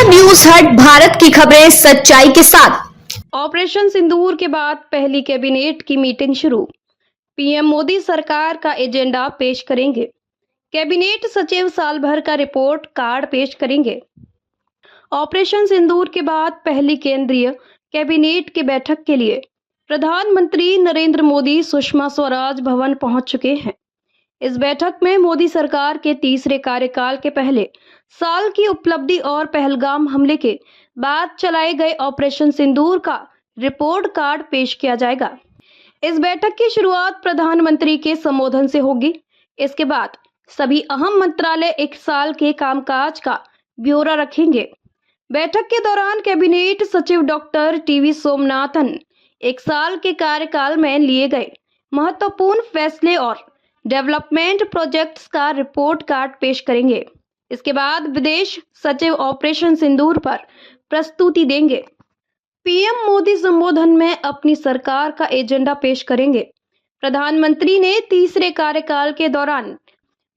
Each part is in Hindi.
न्यूज हट, भारत की खबरें सच्चाई के साथ। ऑपरेशन सिंदूर के बाद पहली कैबिनेट की मीटिंग शुरू। पीएम मोदी सरकार का एजेंडा पेश करेंगे। कैबिनेट सचिव साल भर का रिपोर्ट कार्ड पेश करेंगे। ऑपरेशन सिंदूर के बाद पहली केंद्रीय कैबिनेट की बैठक के लिए प्रधानमंत्री नरेंद्र मोदी सुषमा स्वराज भवन पहुंच चुके हैं। इस बैठक में मोदी सरकार के तीसरे कार्यकाल के पहले साल की उपलब्धि और पहलगाम हमले के बाद चलाए गए ऑपरेशन सिंदूर का रिपोर्ट कार्ड पेश किया जाएगा। इस बैठक की शुरुआत प्रधानमंत्री के संबोधन से होगी। इसके बाद सभी अहम मंत्रालय एक साल के कामकाज का ब्यौरा रखेंगे। बैठक के दौरान कैबिनेट सचिव डॉक्टर टीवी सोमनाथन एक साल के कार्यकाल में लिए गए महत्वपूर्ण फैसले और डेवलपमेंट प्रोजेक्ट्स का रिपोर्ट कार्ड पेश करेंगे। इसके बाद विदेश सचिव ऑपरेशन सिंदूर पर प्रस्तुति देंगे। पीएम मोदी संबोधन में अपनी सरकार का एजेंडा पेश करेंगे। प्रधानमंत्री ने तीसरे कार्यकाल के दौरान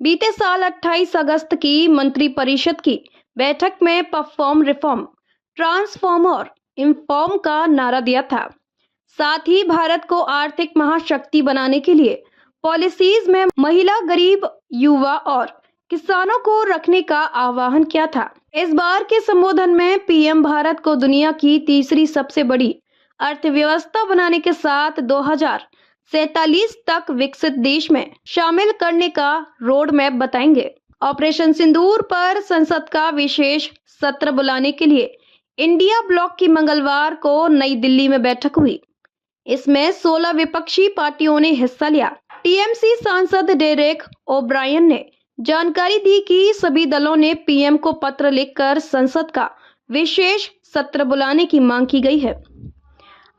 बीते साल 28 अगस्त की मंत्रिपरिषद की बैठक में परफॉर्म, रिफॉर्म, ट्रांसफॉर्म और इन्फॉर्म का नारा दिया था। साथ ही भारत को आर्थिक महाशक्ति बनाने के लिए पॉलिसीज में महिला, गरीब, युवा और किसानों को रखने का आह्वान किया था। इस बार के संबोधन में पीएम भारत को दुनिया की तीसरी सबसे बड़ी अर्थव्यवस्था बनाने के साथ 2047 तक विकसित देश में शामिल करने का रोड मैप बताएंगे। ऑपरेशन सिंदूर पर संसद का विशेष सत्र बुलाने के लिए इंडिया ब्लॉक की मंगलवार को नई दिल्ली में बैठक हुई। इसमें 16 विपक्षी पार्टियों ने हिस्सा लिया। टीएमसी सांसद डेरेक ओब्रायन ने जानकारी दी कि सभी दलों ने पीएम को पत्र लिखकर संसद का विशेष सत्र बुलाने की मांग की गई है।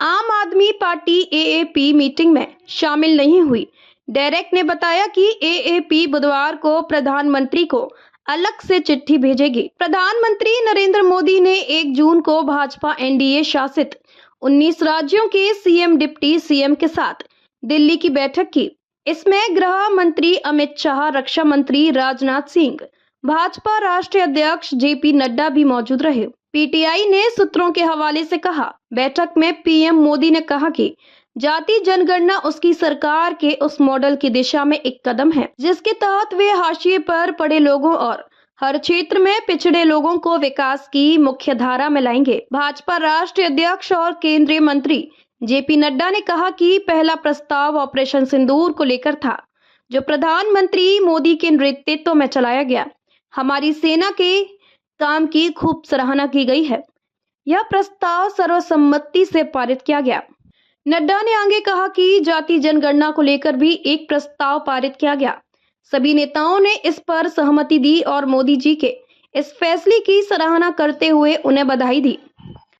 आम आदमी पार्टी एएपी मीटिंग में शामिल नहीं हुई। डेरेक ने बताया कि एएपी बुधवार को प्रधानमंत्री को अलग से चिट्ठी भेजेगी। प्रधानमंत्री नरेंद्र मोदी ने 1 जून को भाजपा एनडीए शासित 19 राज्यों के सीएम, डिप्टी सीएम के साथ दिल्ली की बैठक की। इसमें गृह मंत्री अमित शाह, रक्षा मंत्री राजनाथ सिंह, भाजपा राष्ट्रीय अध्यक्ष जेपी नड्डा भी मौजूद रहे। पीटीआई ने सूत्रों के हवाले से कहा, बैठक में पीएम मोदी ने कहा कि जाति जनगणना उसकी सरकार के उस मॉडल की दिशा में एक कदम है जिसके तहत वे हाशिए पर पड़े लोगों और हर क्षेत्र में पिछड़े लोगों को विकास की मुख्य धारा में लाएंगे। भाजपा राष्ट्रीय अध्यक्ष और केंद्रीय मंत्री जेपी नड्डा ने कहा कि पहला प्रस्ताव ऑपरेशन सिंदूर को लेकर था, जो प्रधानमंत्री मोदी के नेतृत्व में चलाया गया। हमारी सेना के काम की खूब सराहना की गई है। यह प्रस्ताव सर्वसम्मति से पारित किया गया। नड्डा ने आगे कहा कि जाति जनगणना को लेकर भी एक प्रस्ताव पारित किया गया। सभी नेताओं ने इस पर सहमति दी और मोदी जी के इस फैसले की सराहना करते हुए उन्हें बधाई दी।